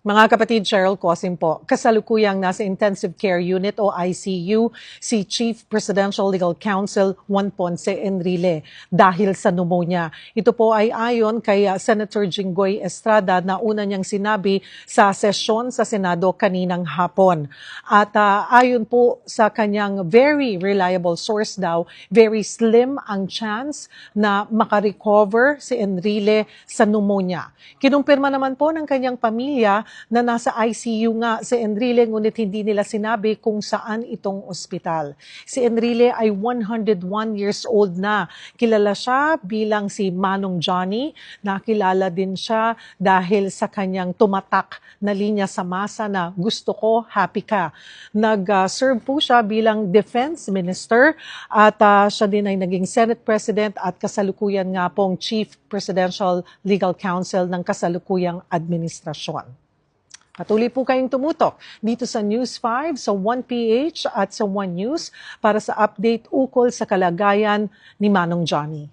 Mga kapatid, Cheryl Cosim po. Kasalukuyang nasa Intensive Care Unit o ICU si Chief Presidential Legal Counsel Juan Ponce Enrile dahil sa pneumonia. Ito po ay ayon kay Senator Jinggoy Estrada na una niyang sinabi sa sesyon sa Senado kaninang hapon. At ayon po sa kanyang very reliable source daw, very slim ang chance na makarecover si Enrile sa pneumonia. Kinumpirma naman po ng kanyang pamilya na nasa ICU nga si Enrile ngunit hindi nila sinabi kung saan itong ospital. Si Enrile ay 101 years old na. Kilala siya bilang si Manong Johnny. Nakilala din siya dahil sa kanyang tumatak na linya sa masa na gusto ko, happy ka. Nag-serve po siya bilang Defense Minister at siya din ay naging Senate President at kasalukuyan nga pong Chief Presidential Legal Counsel ng kasalukuyang administrasyon. Patuloy po kayong tumutok dito sa News 5, sa 1PH at sa 1 News para sa update ukol sa kalagayan ni Manong Johnny.